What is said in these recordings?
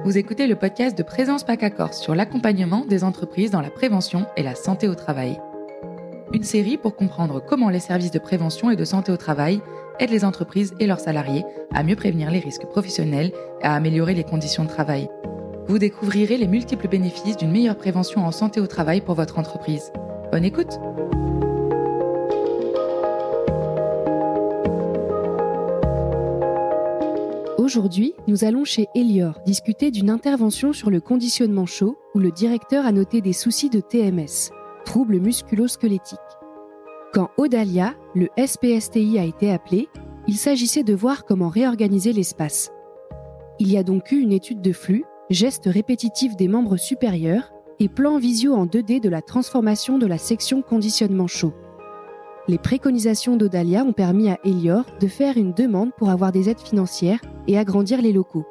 Vous écoutez le podcast de Présence PACA Corse sur l'accompagnement des entreprises dans la prévention et la santé au travail. Une série pour comprendre comment les services de prévention et de santé au travail aident les entreprises et leurs salariés à mieux prévenir les risques professionnels et à améliorer les conditions de travail. Vous découvrirez les multiples bénéfices d'une meilleure prévention en santé au travail pour votre entreprise. Bonne écoute! Aujourd'hui, nous allons chez Elior discuter d'une intervention sur le conditionnement chaud où le directeur a noté des soucis de TMS, troubles musculo-squelettiques. Quand Audalia, le SPSTI a été appelé, il s'agissait de voir comment réorganiser l'espace. Il y a donc eu une étude de flux, gestes répétitifs des membres supérieurs et plan visio en 2D de la transformation de la section conditionnement chaud. Les préconisations d'Audalia ont permis à Elior de faire une demande pour avoir des aides financières et agrandir les locaux.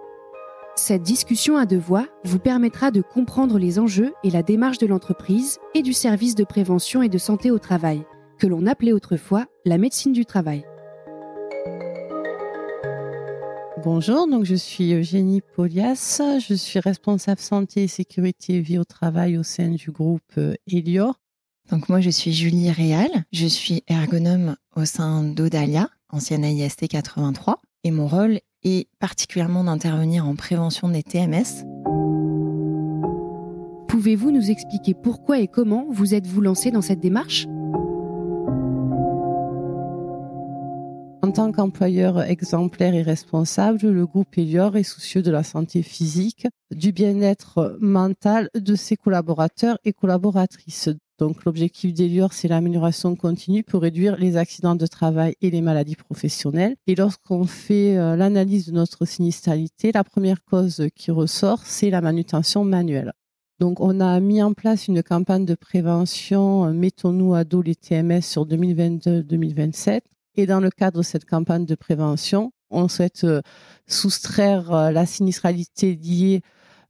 Cette discussion à deux voix vous permettra de comprendre les enjeux et la démarche de l'entreprise et du service de prévention et de santé au travail, que l'on appelait autrefois la médecine du travail. Bonjour, donc je suis Eugénie Polias, je suis responsable santé, sécurité et vie au travail au sein du groupe Elior. Donc moi je suis Julie Réal, je suis ergonome au sein d'Audalia, ancienne AIST 83, et mon rôle est particulièrement d'intervenir en prévention des TMS. Pouvez-vous nous expliquer pourquoi et comment vous êtes-vous lancé dans cette démarche ? En tant qu'employeur exemplaire et responsable, le groupe Elior est soucieux de la santé physique, du bien-être mental de ses collaborateurs et collaboratrices. Donc l'objectif d'Elior, c'est l'amélioration continue pour réduire les accidents de travail et les maladies professionnelles. Et lorsqu'on fait l'analyse de notre sinistralité, la première cause qui ressort, c'est la manutention manuelle. Donc on a mis en place une campagne de prévention Mettons-nous à dos les TMS sur 2022-2027. Et dans le cadre de cette campagne de prévention, on souhaite soustraire la sinistralité liée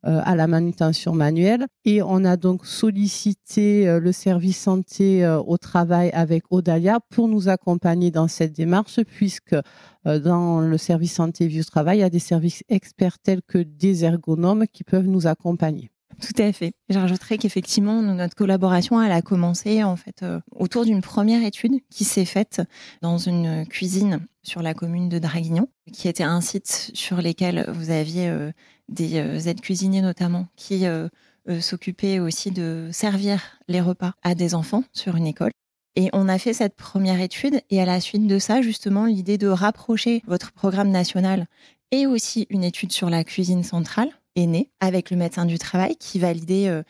à la manutention manuelle. Et on a donc sollicité le service santé au travail avec Audalia pour nous accompagner dans cette démarche, puisque dans le service santé vie au travail, il y a des services experts tels que des ergonomes qui peuvent nous accompagner. Tout à fait. Je rajouterais qu'effectivement, notre collaboration, elle a commencé en fait autour d'une première étude qui s'est faite dans une cuisine sur la commune de Draguignan, qui était un site sur lequel vous aviez des aides cuisiniers notamment qui s'occupaient aussi de servir les repas à des enfants sur une école. Et on a fait cette première étude et à la suite de ça, justement, l'idée de rapprocher votre programme national et aussi une étude sur la cuisine centrale est née avec le médecin du travail qui validait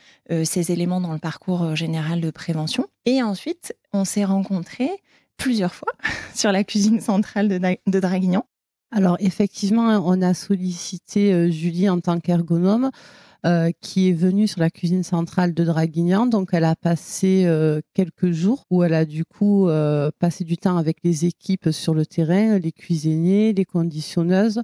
ces éléments dans le parcours général de prévention. Et ensuite, on s'est rencontrés plusieurs fois sur la cuisine centrale de Draguignan. Alors effectivement, on a sollicité Julie en tant qu'ergonome qui est venue sur la cuisine centrale de Draguignan. Donc elle a passé quelques jours où elle a du coup passé du temps avec les équipes sur le terrain, les cuisiniers, les conditionneuses,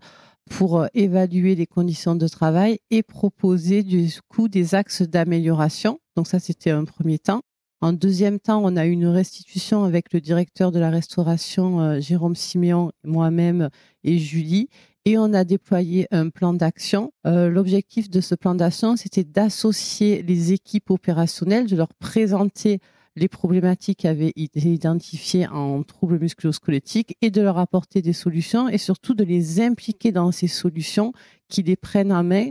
pour évaluer les conditions de travail et proposer du coup des axes d'amélioration. Donc ça, c'était un premier temps. En deuxième temps, on a eu une restitution avec le directeur de la restauration, Jérôme Siméon, moi-même et Julie, et on a déployé un plan d'action. L'objectif de ce plan d'action, c'était d'associer les équipes opérationnelles, de leur présenter les problématiques qui avaient été identifiées en troubles musculo-squelettiques et de leur apporter des solutions et surtout de les impliquer dans ces solutions, qui les prennent en main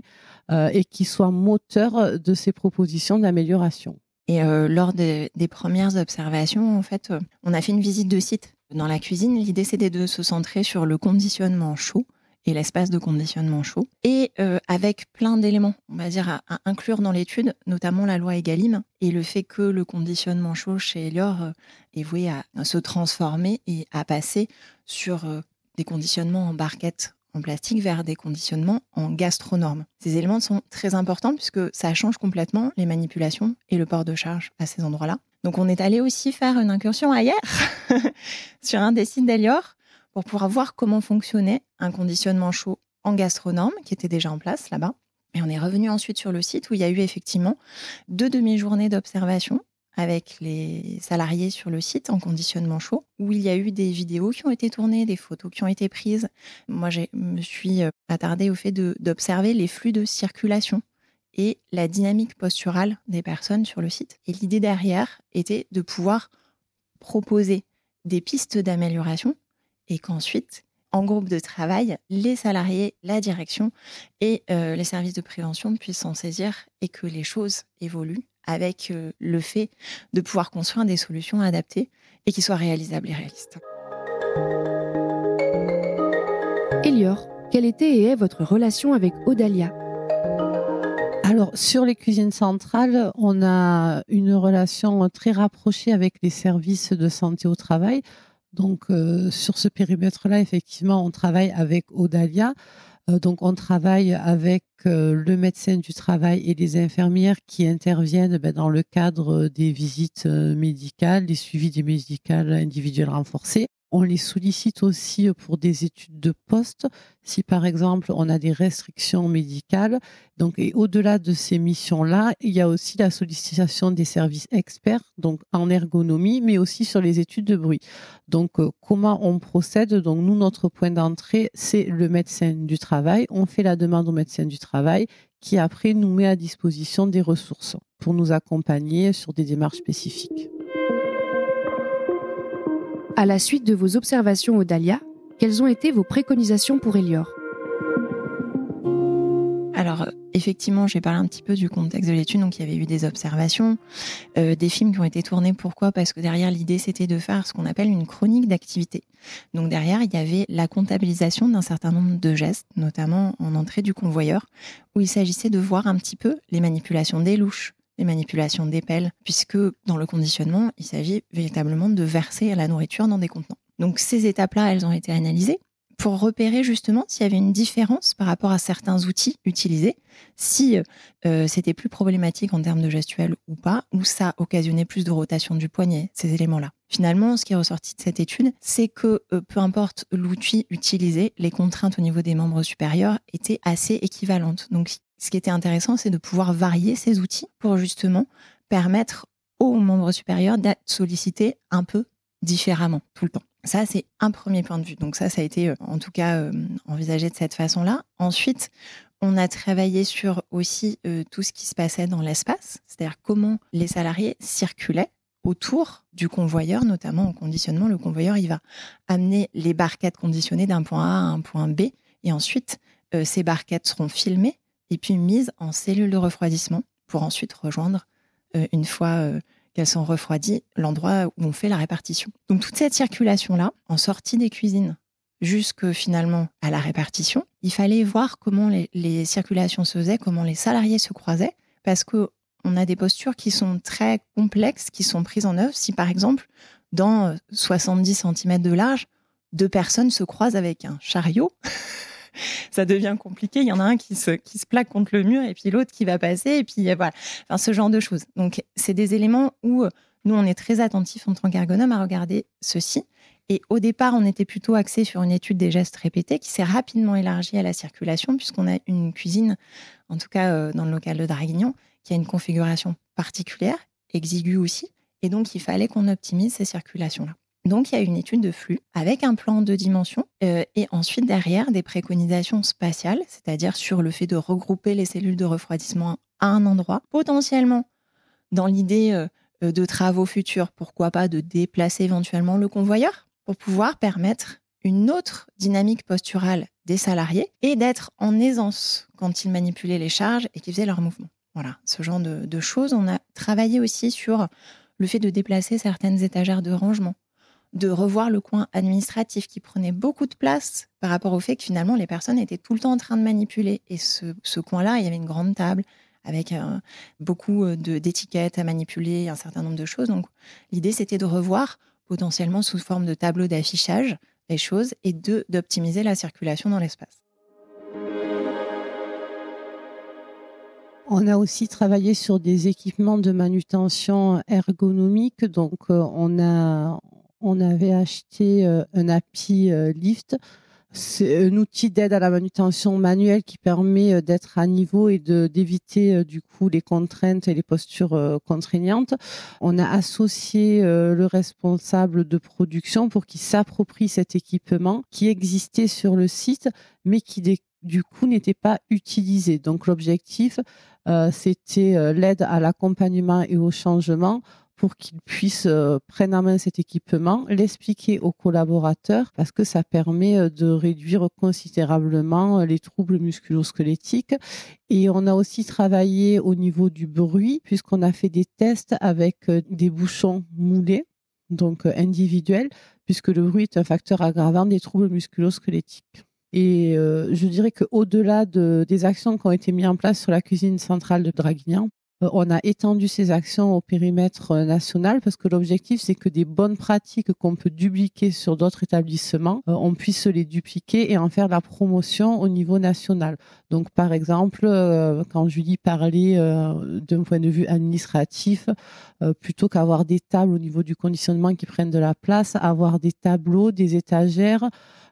et qui soient moteurs de ces propositions d'amélioration. Et lors des premières observations, en fait, on a fait une visite de site dans la cuisine. L'idée, c'était de se centrer sur le conditionnement chaud et l'espace de conditionnement chaud, et avec plein d'éléments, on va dire, à inclure dans l'étude, notamment la loi Egalim, et le fait que le conditionnement chaud chez Elior est voué à se transformer et à passer sur des conditionnements en barquettes en plastique vers des conditionnements en gastronormes. Ces éléments sont très importants puisque ça change complètement les manipulations et le port de charge à ces endroits-là. Donc on est allé aussi faire une incursion ailleurs, sur un des sites d'Elior, pour pouvoir voir comment fonctionnait un conditionnement chaud en gastronorme qui était déjà en place là-bas. Et on est revenu ensuite sur le site où il y a eu effectivement 2 demi-journées d'observation avec les salariés sur le site en conditionnement chaud, où il y a eu des vidéos qui ont été tournées, des photos qui ont été prises. Moi, je me suis attardée au fait d'observer les flux de circulation et la dynamique posturale des personnes sur le site. Et l'idée derrière était de pouvoir proposer des pistes d'amélioration et qu'ensuite, en groupe de travail, les salariés, la direction et les services de prévention puissent s'en saisir et que les choses évoluent avec le fait de pouvoir construire des solutions adaptées et qui soient réalisables et réalistes. Elior, quelle était et est votre relation avec Audalia ? Alors, sur les cuisines centrales, on a une relation très rapprochée avec les services de santé au travail. Donc, sur ce périmètre-là, effectivement, on travaille avec Audalia. Donc, on travaille avec le médecin du travail et les infirmières qui interviennent dans le cadre des visites médicales, des suivis des médicales individuelles renforcées. On les sollicite aussi pour des études de poste, si par exemple on a des restrictions médicales. Donc, et au-delà de ces missions-là, il y a aussi la sollicitation des services experts, donc en ergonomie, mais aussi sur les études de bruit. Donc, comment on procède ? Donc, nous, notre point d'entrée, c'est le médecin du travail. On fait la demande au médecin du travail qui après nous met à disposition des ressources pour nous accompagner sur des démarches spécifiques. À la suite de vos observations Audalia, quelles ont été vos préconisations pour Elior ? Alors, effectivement, j'ai parlé un petit peu du contexte de l'étude. Donc, il y avait eu des observations, des films qui ont été tournés. Pourquoi ? Parce que derrière, l'idée, c'était de faire ce qu'on appelle une chronique d'activité. Donc, derrière, il y avait la comptabilisation d'un certain nombre de gestes, notamment en entrée du convoyeur, où il s'agissait de voir un petit peu les manipulations des louches, les manipulations des pelles, puisque dans le conditionnement, il s'agit véritablement de verser la nourriture dans des contenants. Donc ces étapes-là, elles ont été analysées pour repérer justement s'il y avait une différence par rapport à certains outils utilisés, si c'était plus problématique en termes de gestuelle ou pas, ou ça occasionnait plus de rotation du poignet, ces éléments-là. Finalement, ce qui est ressorti de cette étude, c'est que peu importe l'outil utilisé, les contraintes au niveau des membres supérieurs étaient assez équivalentes. Donc ce qui était intéressant, c'est de pouvoir varier ces outils pour justement permettre aux membres supérieurs d'être sollicités un peu différemment tout le temps. Ça, c'est un premier point de vue. Donc ça a été en tout cas envisagé de cette façon-là. Ensuite, on a travaillé sur aussi tout ce qui se passait dans l'espace, c'est-à-dire comment les salariés circulaient autour du convoyeur, notamment en conditionnement. Le convoyeur, il va amener les barquettes conditionnées d'un point A à un point B et ensuite, ces barquettes seront filmées et puis mises en cellule de refroidissement pour ensuite rejoindre, une fois qu'elles sont refroidies, l'endroit où on fait la répartition. Donc toute cette circulation-là, en sortie des cuisines jusque finalement à la répartition, il fallait voir comment les circulations se faisaient, comment les salariés se croisaient, parce qu'on a des postures qui sont très complexes, qui sont prises en œuvre. Si par exemple, dans 70 cm de large, 2 personnes se croisent avec un chariot, ça devient compliqué. Il y en a un qui se plaque contre le mur et puis l'autre qui va passer et puis voilà. Enfin, ce genre de choses. Donc, c'est des éléments où nous, on est très attentifs en tant qu'ergonome à regarder ceci. Et au départ, on était plutôt axé sur une étude des gestes répétés qui s'est rapidement élargie à la circulation puisqu'on a une cuisine, en tout cas dans le local de Draguignan, qui a une configuration particulière, exiguë aussi. Et donc, il fallait qu'on optimise ces circulations-là. Donc, il y a une étude de flux avec un plan de dimension et ensuite, derrière, des préconisations spatiales, c'est-à-dire sur le fait de regrouper les cellules de refroidissement à un endroit, potentiellement dans l'idée de travaux futurs, pourquoi pas de déplacer éventuellement le convoyeur pour pouvoir permettre une autre dynamique posturale des salariés et d'être en aisance quand ils manipulaient les charges et qu'ils faisaient leurs mouvements. Voilà, ce genre de choses. On a travaillé aussi sur le fait de déplacer certaines étagères de rangement, de revoir le coin administratif qui prenait beaucoup de place par rapport au fait que finalement les personnes étaient tout le temps en train de manipuler. Et ce coin-là, il y avait une grande table avec beaucoup d'étiquettes à manipuler, un certain nombre de choses. Donc l'idée, c'était de revoir potentiellement sous forme de tableau d'affichage les choses et d'optimiser la circulation dans l'espace. On a aussi travaillé sur des équipements de manutention ergonomique. Donc, on avait acheté un Happy Lift C'est un outil d'aide à la manutention manuelle qui permet d'être à niveau et d'éviter du coup les contraintes et les postures contraignantes. On a associé le responsable de production pour qu'il s'approprie cet équipement qui existait sur le site, mais qui du coup n'était pas utilisé. Donc l'objectif, c'était l'aide à l'accompagnement et au changement pour qu'ils puissent prendre en main cet équipement, l'expliquer aux collaborateurs parce que ça permet de réduire considérablement les troubles musculo-squelettiques. Et on a aussi travaillé au niveau du bruit puisqu'on a fait des tests avec des bouchons moulés, donc individuels, puisque le bruit est un facteur aggravant des troubles musculo-squelettiques. Et je dirais qu'au-delà des actions qui ont été mises en place sur la cuisine centrale de Draguignan, on a étendu ces actions au périmètre national parce que l'objectif, c'est que des bonnes pratiques qu'on peut dupliquer sur d'autres établissements, on puisse les dupliquer et en faire la promotion au niveau national. Donc, par exemple, quand Julie parlait d'un point de vue administratif, plutôt qu'avoir des tables au niveau du conditionnement qui prennent de la place, avoir des tableaux, des étagères,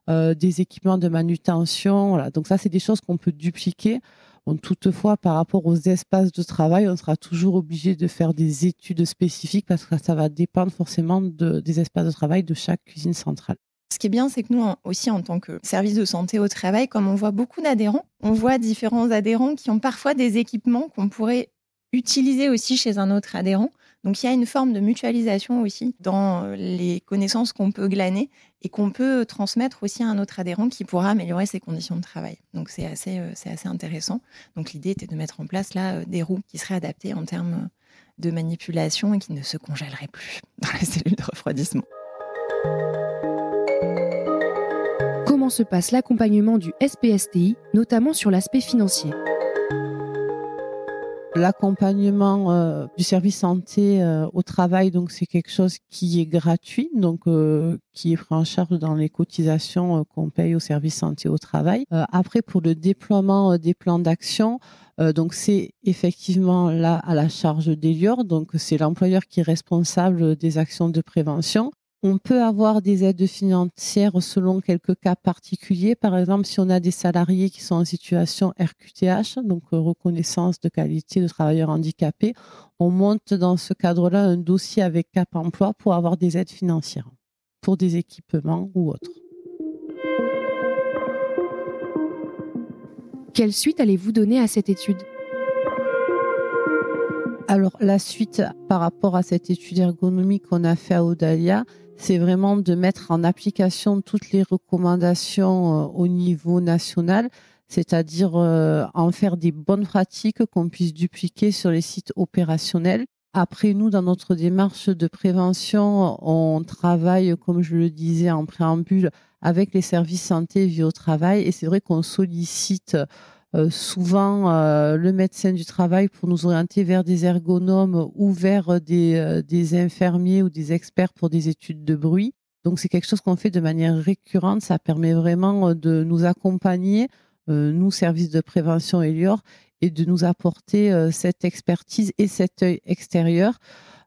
des équipements de manutention. Voilà. Donc ça, c'est des choses qu'on peut dupliquer. Bon, toutefois, par rapport aux espaces de travail, on sera toujours obligé de faire des études spécifiques parce que ça va dépendre forcément des espaces de travail de chaque cuisine centrale. Ce qui est bien, c'est que nous aussi, en tant que service de santé au travail, comme on voit beaucoup d'adhérents, on voit différents adhérents qui ont parfois des équipements qu'on pourrait utiliser aussi chez un autre adhérent. Donc, il y a une forme de mutualisation aussi dans les connaissances qu'on peut glaner et qu'on peut transmettre aussi à un autre adhérent qui pourra améliorer ses conditions de travail. Donc, c'est assez intéressant. Donc, l'idée était de mettre en place là des roues qui seraient adaptées en termes de manipulation et qui ne se congèleraient plus dans les cellules de refroidissement. Comment se passe l'accompagnement du SPSTI, notamment sur l'aspect financier ? L'accompagnement du service santé au travail, donc c'est quelque chose qui est gratuit, donc qui est pris en charge dans les cotisations qu'on paye au service santé au travail. Après, pour le déploiement des plans d'action, donc c'est effectivement là à la charge d'Elior, donc c'est l'employeur qui est responsable des actions de prévention. On peut avoir des aides financières selon quelques cas particuliers. Par exemple, si on a des salariés qui sont en situation RQTH, donc reconnaissance de qualité de travailleurs handicapés, on monte dans ce cadre-là un dossier avec Cap Emploi pour avoir des aides financières pour des équipements ou autres. Quelle suite allez-vous donner à cette étude ? Alors, la suite par rapport à cette étude ergonomique qu'on a fait à Audalia, c'est vraiment de mettre en application toutes les recommandations au niveau national, c'est-à-dire en faire des bonnes pratiques qu'on puisse dupliquer sur les sites opérationnels. Après, nous, dans notre démarche de prévention, on travaille, comme je le disais en préambule, avec les services santé vie au travail. Et c'est vrai qu'on sollicite souvent le médecin du travail pour nous orienter vers des ergonomes ou vers des infirmiers ou des experts pour des études de bruit. Donc c'est quelque chose qu'on fait de manière récurrente. Ça permet vraiment de nous accompagner, nous, services de prévention Elior, et de nous apporter cette expertise et cet œil extérieur.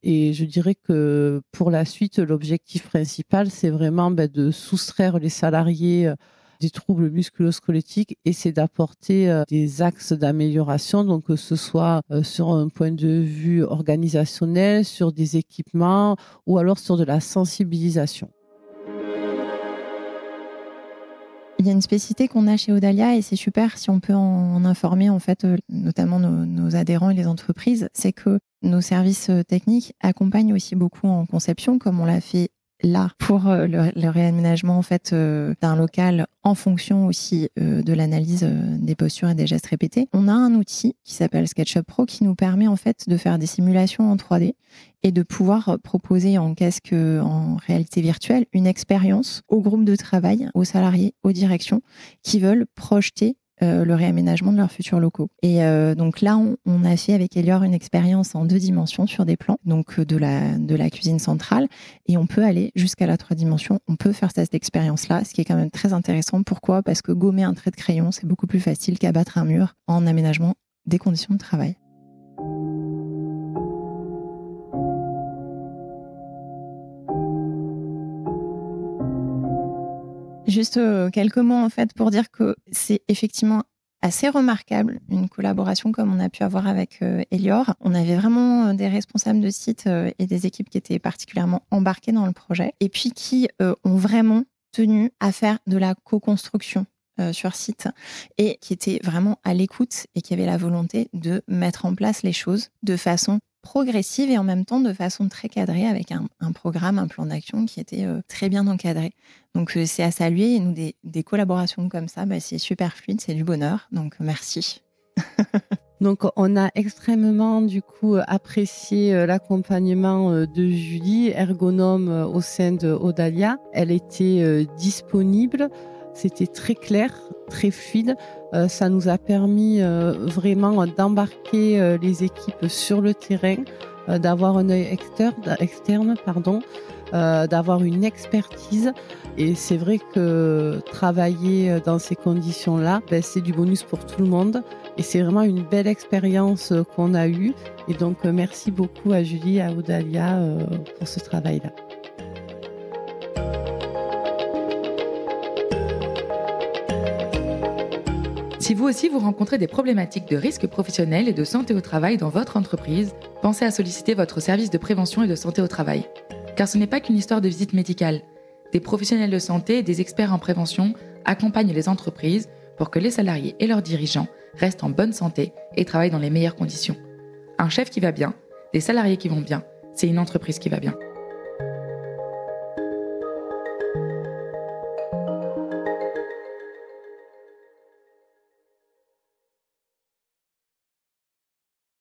Et je dirais que pour la suite, l'objectif principal, c'est vraiment de soustraire les salariés des troubles musculo-squelettiques et c'est d'apporter des axes d'amélioration, donc que ce soit sur un point de vue organisationnel, sur des équipements ou alors sur de la sensibilisation. Il y a une spécificité qu'on a chez Audalia et c'est super si on peut en informer en fait, notamment nos adhérents et les entreprises, c'est que nos services techniques accompagnent aussi beaucoup en conception, comme on l'a fait là pour le réaménagement en fait d'un local en fonction aussi de l'analyse des postures et des gestes répétés. On a un outil qui s'appelle SketchUp Pro qui nous permet en fait de faire des simulations en 3D et de pouvoir proposer en casque en réalité virtuelle une expérience au groupe de travail, aux salariés, aux directions qui veulent projeter le réaménagement de leurs futurs locaux. Et donc là, on a fait avec Elior une expérience en 2 dimensions sur des plans, donc de la cuisine centrale, et on peut aller jusqu'à la 3 dimensions. On peut faire cette expérience-là, ce qui est quand même très intéressant. Pourquoi ? Parce que gommer un trait de crayon, c'est beaucoup plus facile qu'abattre un mur en aménagement des conditions de travail. Juste quelques mots en fait pour dire que c'est effectivement assez remarquable, une collaboration comme on a pu avoir avec Elior. On avait vraiment des responsables de site et des équipes qui étaient particulièrement embarquées dans le projet et puis qui ont vraiment tenu à faire de la co-construction sur site et qui étaient vraiment à l'écoute et qui avaient la volonté de mettre en place les choses de façon progressive et en même temps de façon très cadrée avec un programme, un plan d'action qui était très bien encadré. Donc c'est à saluer et nous des collaborations comme ça, c'est super fluide, c'est du bonheur. Donc merci. Donc on a extrêmement du coup apprécié l'accompagnement de Julie, ergonome au sein de Audalia. Elle était disponible, c'était très clair, très fluide. Ça nous a permis vraiment d'embarquer les équipes sur le terrain, d'avoir un œil externe, d'avoir une expertise. Et c'est vrai que travailler dans ces conditions-là, c'est du bonus pour tout le monde. Et c'est vraiment une belle expérience qu'on a eue. Et donc, merci beaucoup à Julie et à Audalia pour ce travail-là. Si vous aussi vous rencontrez des problématiques de risques professionnels et de santé au travail dans votre entreprise, pensez à solliciter votre service de prévention et de santé au travail. Car ce n'est pas qu'une histoire de visite médicale. Des professionnels de santé et des experts en prévention accompagnent les entreprises pour que les salariés et leurs dirigeants restent en bonne santé et travaillent dans les meilleures conditions. Un chef qui va bien, des salariés qui vont bien, c'est une entreprise qui va bien.